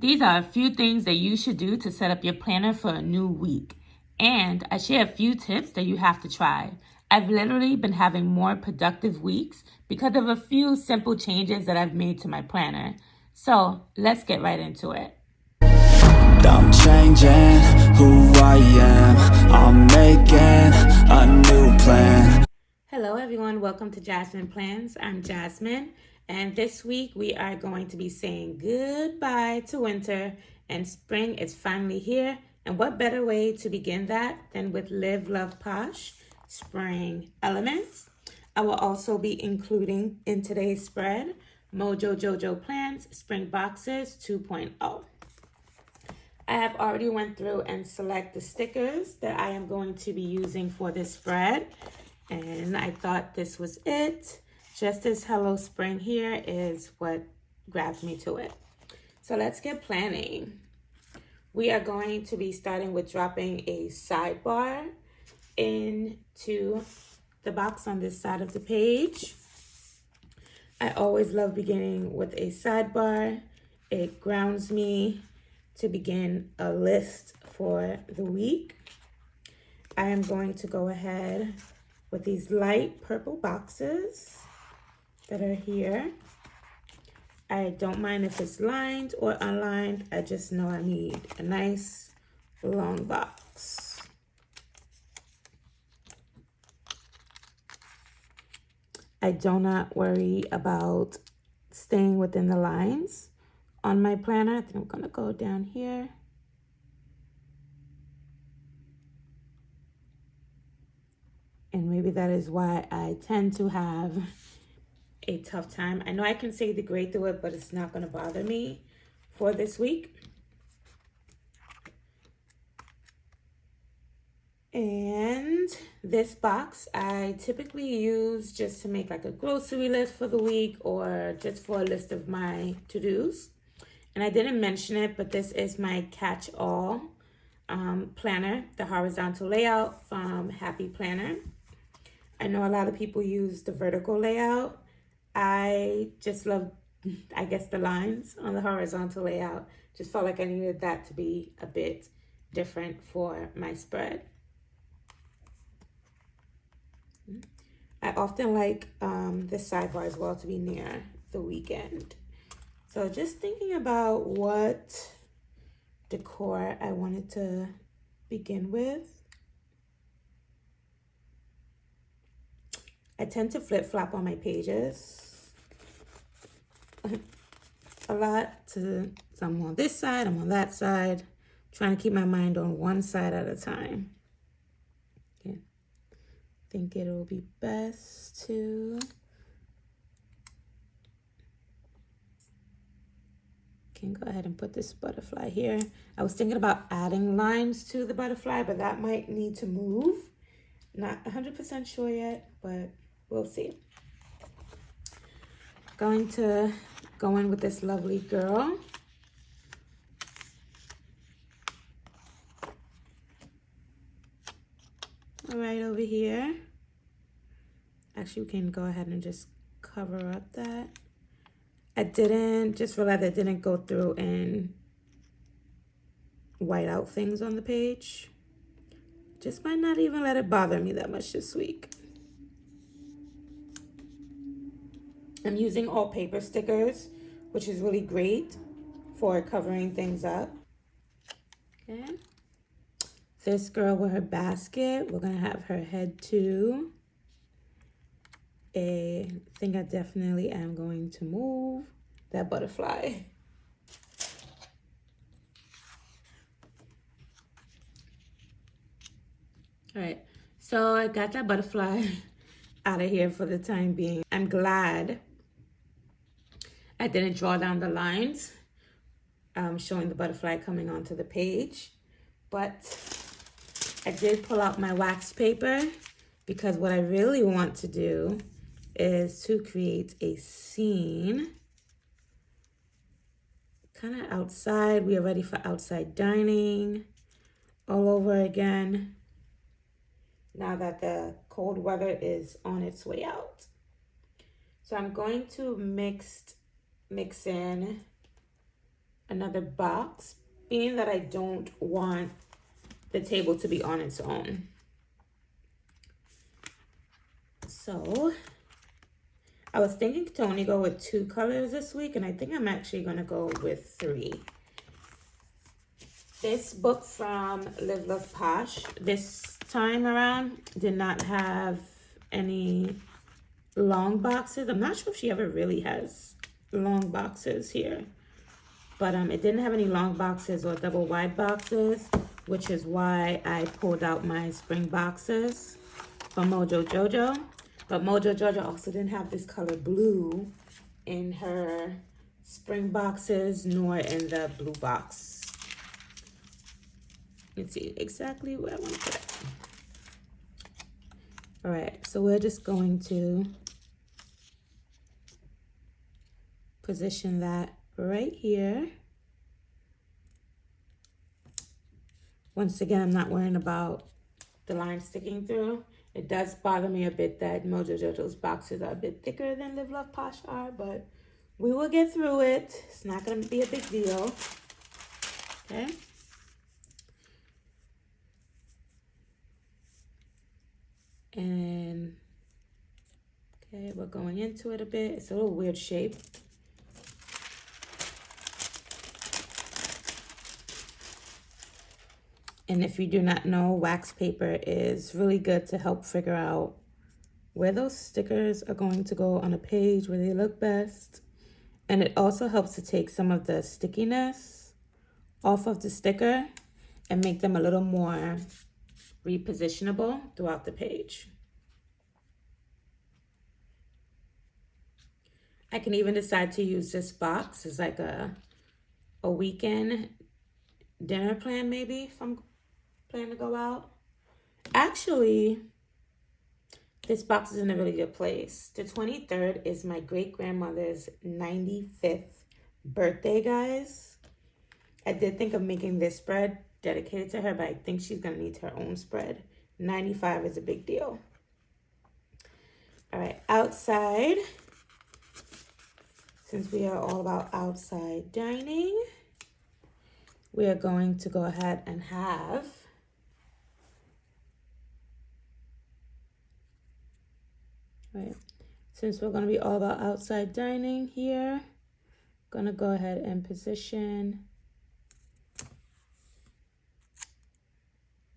These are a few things that you should do to set up your planner for a new week. And I share a few tips that you have to try. I've literally been having more productive weeks because of a few simple changes that I've made to my planner. So let's get right into it. I'm changing who I am. I'm making a new plan. Hello everyone, welcome to Jasmine Plans. I'm Jasmine, and this week we are going to be saying goodbye to winter, and spring is finally here. And what better way to begin that than with Live, Love, Posh spring elements. I will also be including in today's spread Mojo Jojo Plans Spring Boxes 2.0. I have already went through and select the stickers that I am going to be using for this spread. And I thought this was it. Just as Hello Spring here is what grabs me to it. So let's get planning. We are going to be starting with dropping a sidebar into the box on this side of the page. I always love beginning with a sidebar. It grounds me to begin a list for the week. I am going to go ahead with these light purple boxes that are here. I don't mind if it's lined or unlined. I just know I need a nice long box. I do not worry about staying within the lines on my planner. I think I'm gonna go down here. And maybe that is why I tend to have a tough time. I know I can say the grade through it, but it's not gonna bother me for this week. And this box I typically use just to make like a grocery list for the week or just for a list of my to-dos. And I didn't mention it, but this is my catch-all planner, the horizontal layout from Happy Planner. I know a lot of people use the vertical layout. I just love, I guess, the lines on the horizontal layout. Just felt like I needed that to be a bit different for my spread. I often like this sidebar as well to be near the weekend. So just thinking about what decor I wanted to begin with. I tend to flip-flop on my pages a lot. So I'm on this side, I'm on that side, trying to keep my mind on one side at a time. Okay. I think it'll be best to go ahead and put this butterfly here. I was thinking about adding lines to the butterfly, but that might need to move. Not 100% sure yet, but we'll see. Going to go in with this lovely girl. Right over here. Actually, we can go ahead and just cover up that. I just realized I didn't go through and white out things on the page. Just might not even let it bother me that much this week. I'm using all paper stickers, which is really great for covering things up. Okay. This girl with her basket, we're gonna have her head to. I think I definitely am going to move that butterfly. All right, so I got that butterfly out of here for the time being. I'm glad I didn't draw down the lines showing the butterfly coming onto the page, but I did pull out my wax paper because what I really want to do is to create a scene kind of outside. We are ready for outside dining all over again now that the cold weather is on its way out. So I'm going to mix in another box, being that I don't want the table to be on its own. So I was thinking to only go with 2 colors this week, and I think I'm actually going to go with 3. This book from Live Love Posh this time around did not have any long boxes. I'm not sure if she ever really has long boxes here, but it didn't have any long boxes or double wide boxes, which is why I pulled out my spring boxes from Mojo Jojo. But Mojo Jojo also didn't have this color blue in her spring boxes, nor in the blue box. Let's see exactly where I want to put it. All right, so we're just going to position that right here. Once again, I'm not worrying about the line sticking through. It does bother me a bit that Mojo Jojo's boxes are a bit thicker than Live Love Posh are, but we will get through it. It's not going to be a big deal. Okay. And okay, we're going into it a bit. It's a little weird shape. And if you do not know, wax paper is really good to help figure out where those stickers are going to go on a page, where they look best. And it also helps to take some of the stickiness off of the sticker and make them a little more repositionable throughout the page. I can even decide to use this box as like a weekend dinner plan, maybe, if I'm planning to go out. Actually, this box is in a really good place. The 23rd is my great-grandmother's 95th birthday, guys. I did think of making this spread dedicated to her, but I think she's going to need her own spread. 95 is a big deal. All right, outside. Since we are all about outside dining, we are going to go ahead and have since we're going to be all about outside dining here, I'm going to go ahead and position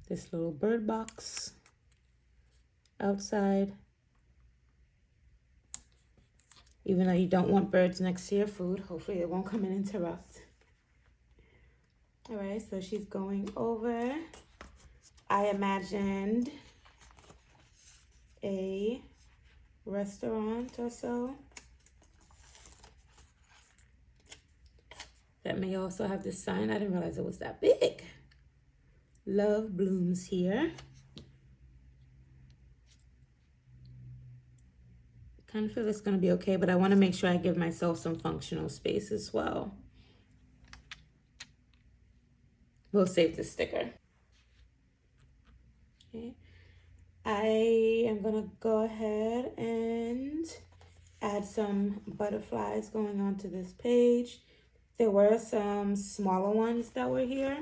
this little bird box outside. Even though you don't want birds next to your food, hopefully it won't come and interrupt. All right, so she's going over. I imagined a restaurant or so that may also have this sign. I didn't realize it was that big. Love blooms here. Kind of feel it's going to be okay, but I want to make sure I give myself some functional space as well. We'll save the sticker. Okay. I am going to go ahead and add some butterflies going onto this page. There were some smaller ones that were here.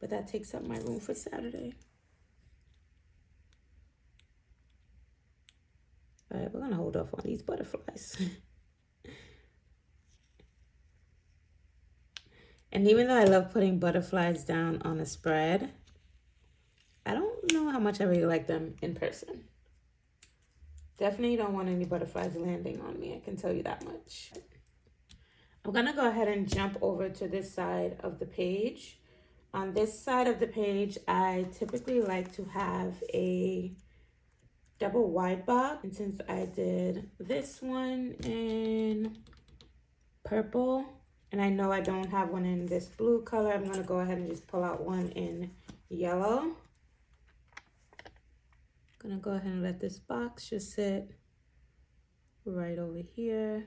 But that takes up my room for Saturday. All right, we're gonna hold off on these butterflies. And even though I love putting butterflies down on a spread, I don't know how much I really like them in person. Definitely don't want any butterflies landing on me, I can tell you that much. I'm gonna go ahead and jump over to this side of the page. On this side of the page, I typically like to have a double wide box. And since I did this one in purple, and I know I don't have one in this blue color, I'm gonna go ahead and just pull out one in yellow. Gonna go ahead and let this box just sit right over here.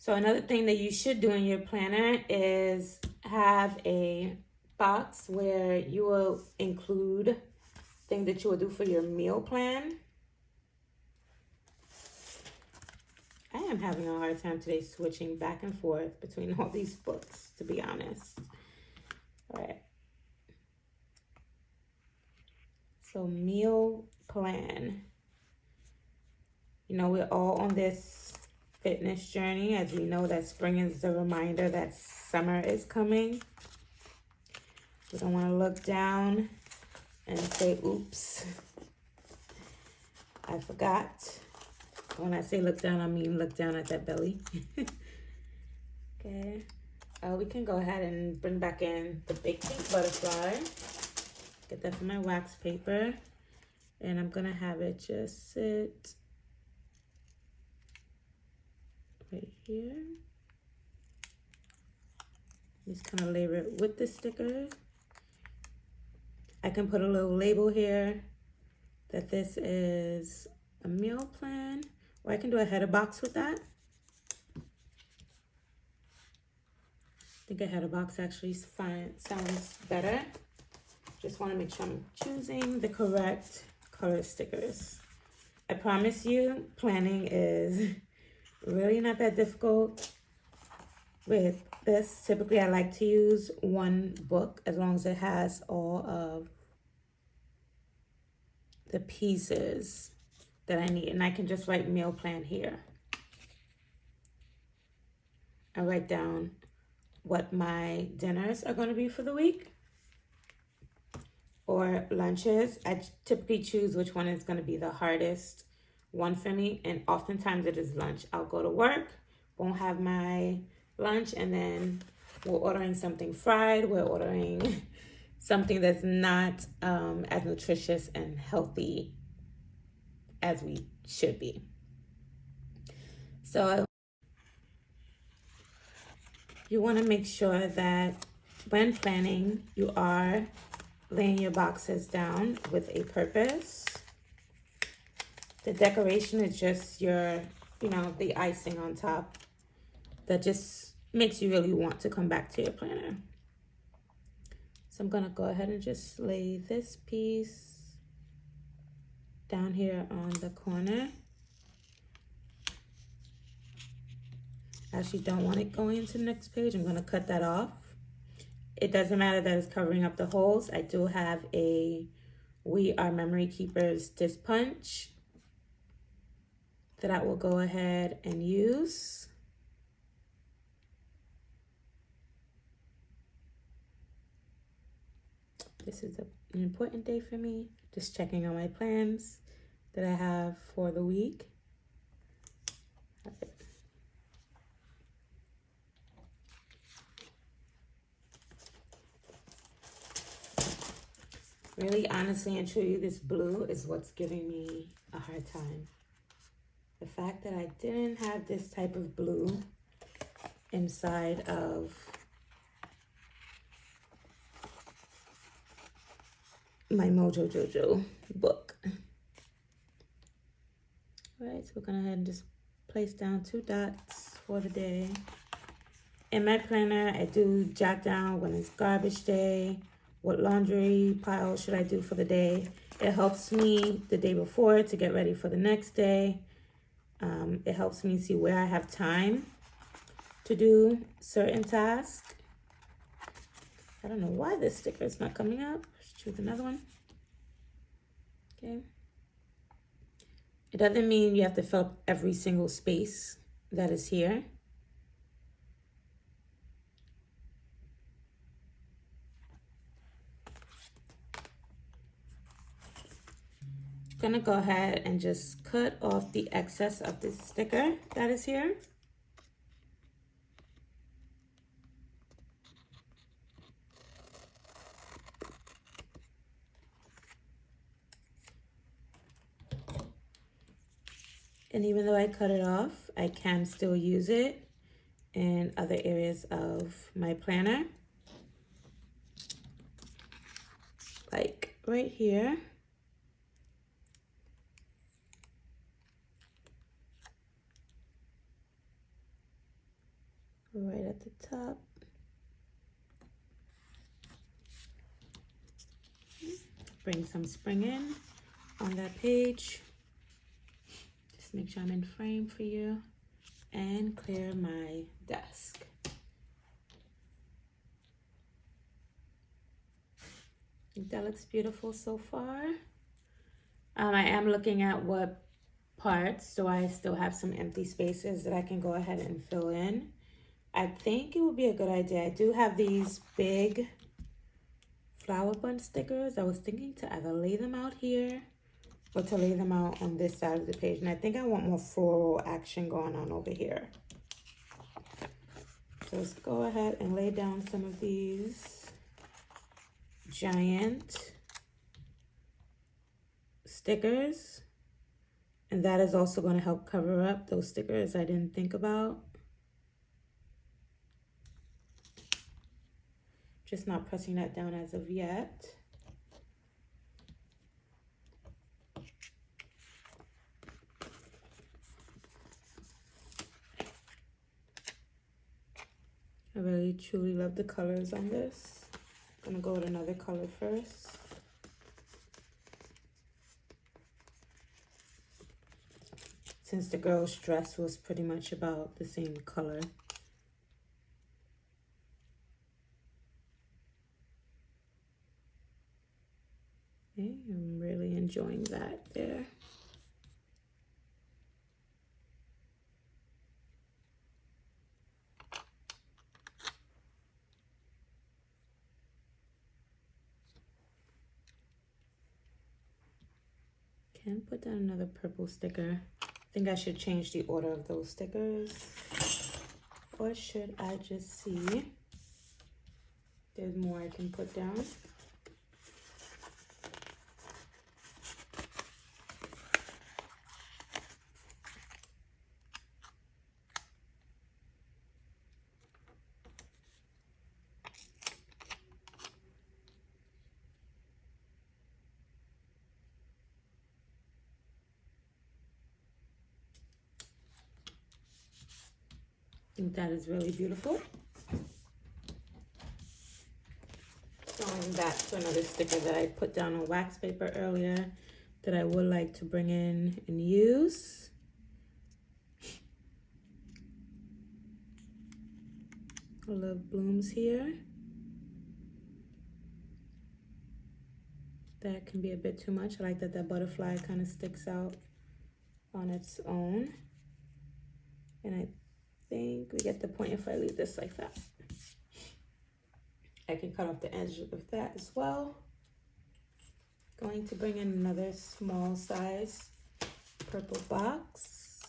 So another thing that you should do in your planner is have a box where you will include things that you will do for your meal plan. I am having a hard time today switching back and forth between all these books, to be honest. All right. So meal plan. You know, we're all on this fitness journey, as we know that spring is a reminder that summer is coming. We don't want to look down and say, oops, I forgot. When I say look down, I mean look down at that belly. Okay. We can go ahead and bring back in the big pink butterfly. Get that from my wax paper. And I'm going to have it just sit right here. Just kind of layer it with the sticker. I can put a little label here that this is a meal plan, or I can do a header box with that. I think a header box actually sounds better. Just want to make sure I'm choosing the correct color stickers. I promise you, planning is really not that difficult. With this, typically I like to use one book as long as it has all of the pieces that I need. And I can just write meal plan here. I write down what my dinners are going to be for the week. Or lunches. I typically choose which one is going to be the hardest one for me. And oftentimes it is lunch. I'll go to work, won't have my lunch, and then we're ordering something fried. We're ordering something that's not as nutritious and healthy as we should be. So you want to make sure that when planning, you are laying your boxes down with a purpose. The decoration is just your, the icing on top that just makes you really want to come back to your planner. So I'm going to go ahead and just lay this piece down here on the corner. I actually don't want it going into the next page. I'm going to cut that off. It doesn't matter that it's covering up the holes. I do have a We Are Memory Keepers disc punch that I will go ahead and use. This is an important day for me. Just checking on my plans that I have for the week. Really, honestly, and truly, this blue is what's giving me a hard time. The fact that I didn't have this type of blue inside of my Mojo Jojo book. All right, so we're gonna go ahead and just place down 2 dots for the day. In my planner, I do jot down when it's garbage day, what laundry pile should I do for the day. It helps me the day before to get ready for the next day. It helps me see where I have time to do certain tasks. I don't know why this sticker is not coming up. Let's choose another one. Okay. It doesn't mean you have to fill up every single space that is here. I'm gonna go ahead and just cut off the excess of this sticker that is here. And even though I cut it off, I can still use it in other areas of my planner. Like right here. right at the top. Bring some spring in on that page. Just make sure I'm in frame for you. And clear my desk. I think that looks beautiful so far. I am looking at what parts, so I still have some empty spaces that I can go ahead and fill in. I think it would be a good idea. I do have these big flower bunch stickers. I was thinking to either lay them out here or to lay them out on this side of the page. And I think I want more floral action going on over here. So let's go ahead and lay down some of these giant stickers. And that is also going to help cover up those stickers I didn't think about. Just not pressing that down as of yet. I really truly love the colors on this. I'm gonna go with another color first. Since the girl's dress was pretty much about the same color. Okay, I'm really enjoying that there. Can put down another purple sticker. I think I should change the order of those stickers. Or should I just see? There's more I can put down. I think that is really beautiful. Going back to another sticker that I put down on wax paper earlier that I would like to bring in and use. I love blooms here. That can be a bit too much. I like that butterfly kind of sticks out on its own. And I think we get the point if I leave this like that. I can cut off the edge of that as well. Going to bring in another small size purple box.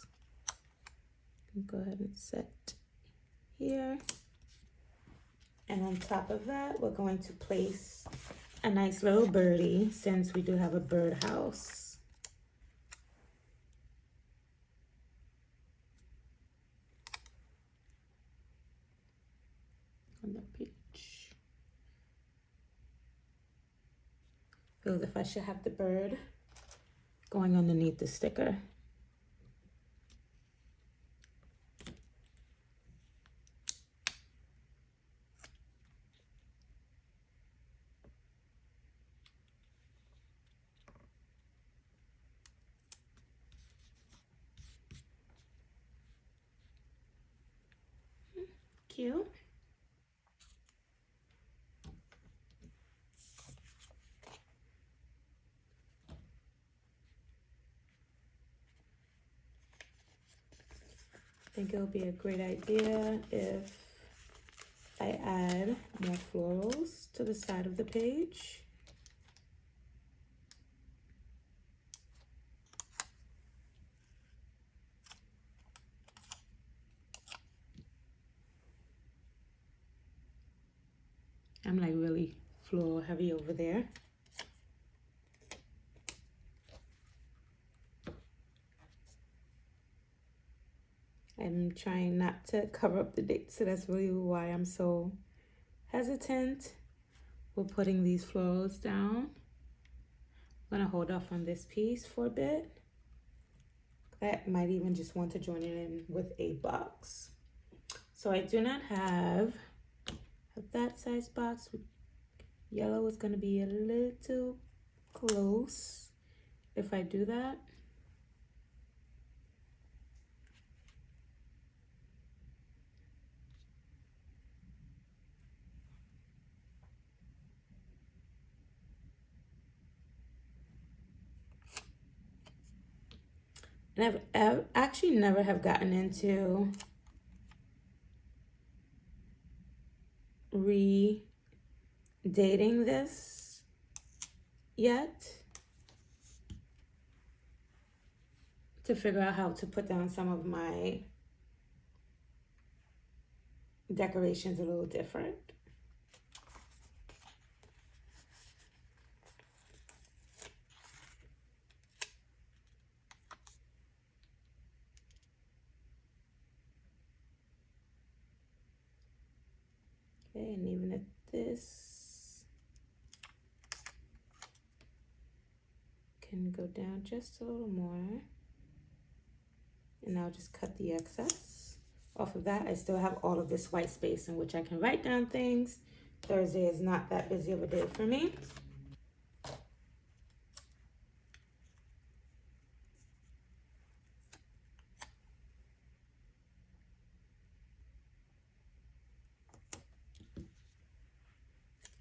Go ahead and set here. And on top of that, we're going to place a nice little birdie since we do have a birdhouse. On the peach. Feels if I should have the bird going underneath the sticker. Cute. I think it'll be a great idea if I add more florals to the side of the page. I'm like really floral heavy over there. I'm trying not to cover up the dates, so that's really why I'm so hesitant with putting these florals down. I'm gonna hold off on this piece for a bit. I might even just want to join it in with a box. So I do not have that size box. Yellow is going to be a little close if I do that. And I've actually never have gotten into redating this yet to figure out how to put down some of my decorations a little different. Okay, and even at this can go down just a little more. And I'll just cut the excess off of that. I still have all of this white space in which I can write down things. Thursday is not that busy of a day for me.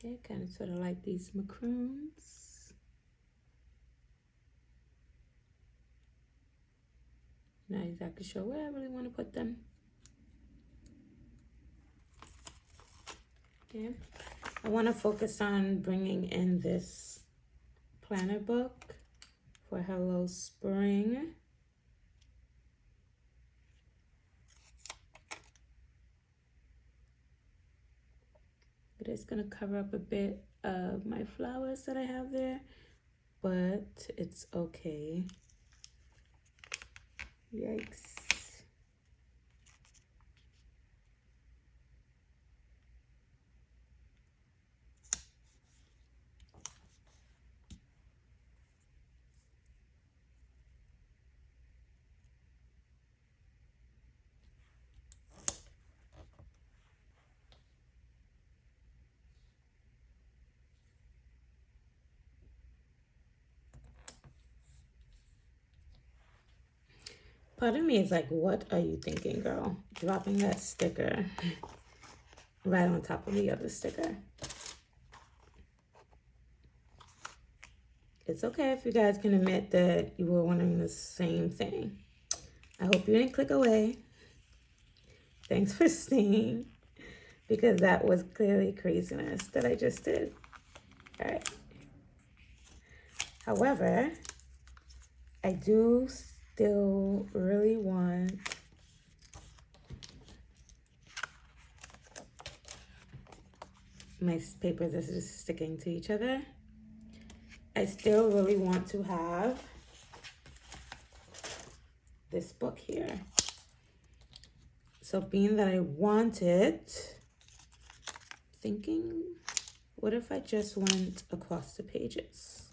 Okay, kind of sort of like these macaroons. Not exactly sure where I really want to put them. Okay, I want to focus on bringing in this planner book for Hello Spring. But it's going to cover up a bit of my flowers that I have there, but it's okay. Yikes. Part of me is like, what are you thinking, girl? Dropping that sticker right on top of the other sticker. It's okay if you guys can admit that you were wondering the same thing. I hope you didn't click away. Thanks for staying, because that was clearly craziness that I just did. All right. However, I do still really want my papers are just sticking to each other. I still really want to have this book here. So being that I want it, thinking, what if I just went across the pages?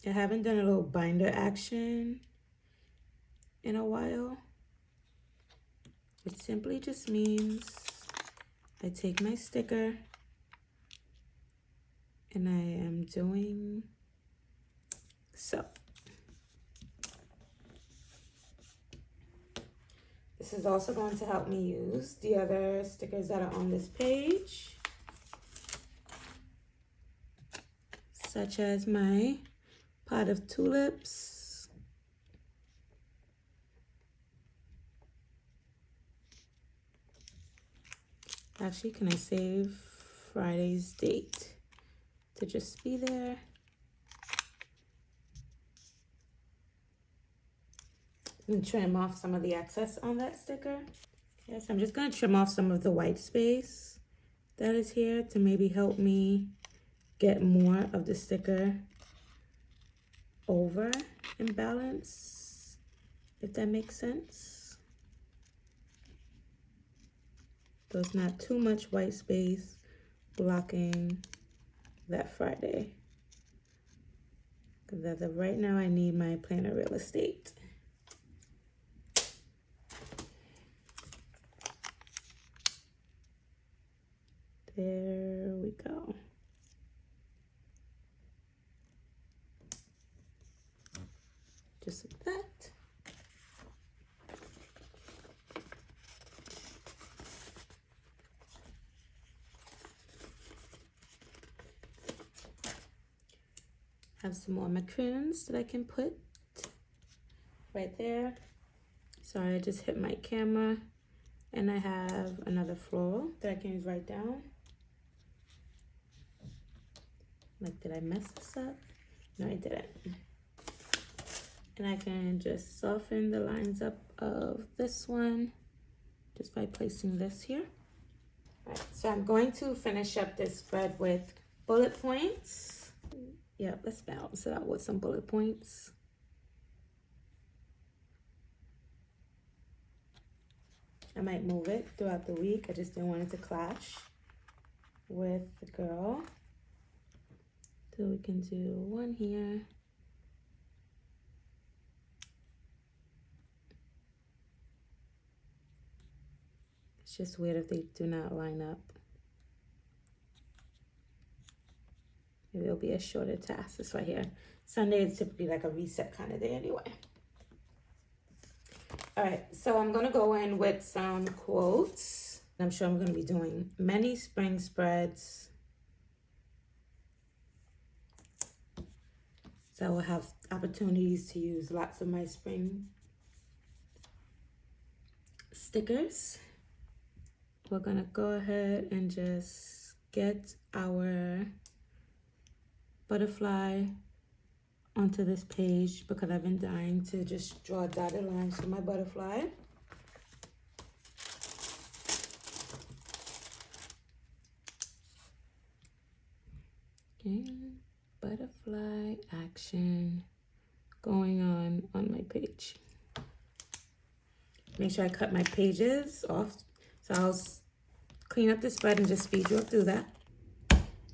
I haven't done a little binder action in a while, which simply just means I take my sticker and I am doing so. This is also going to help me use the other stickers that are on this page, such as my pot of tulips, actually, can I save Friday's date to just be there? And trim off some of the excess on that sticker. Yes, I'm just going to trim off some of the white space that is here to maybe help me get more of the sticker over in balance, if that makes sense. There's not too much white space blocking that Friday. Because as of right now, I need my planner real estate. There we go. Just like that. Have some more macaroons that I can put right there. Sorry, I just hit my camera. And I have another floral that I can use right down. Like, did I mess this up? No, I didn't. And I can just soften the lines up of this one just by placing this here. All right, so I'm going to finish up this spread with bullet points. Yeah, let's balance it out with some bullet points. I might move it throughout the week. I just didn't want it to clash with the girl. So we can do one here. It's just weird if they do not line up. Maybe it'll be a shorter task. This right here. Sunday is typically like a reset kind of day anyway. All right, so I'm gonna go in with some quotes. I'm sure I'm gonna be doing many spring spreads. So I will have opportunities to use lots of my spring stickers. We're gonna go ahead and just get our butterfly onto this page because I've been dying to just draw dotted lines for my butterfly. And butterfly action going on my page. Make sure I cut my pages off. So I'll clean up the spread and just speed you up through that.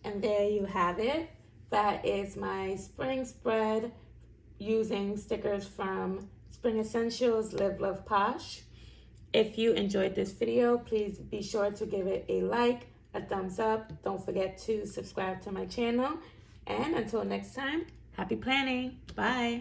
And there you have it. That is my spring spread using stickers from Spring Essentials Live Love Posh. If you enjoyed this video, please be sure to give it a like, a thumbs up. Don't forget to subscribe to my channel. And until next time, happy planning. Bye.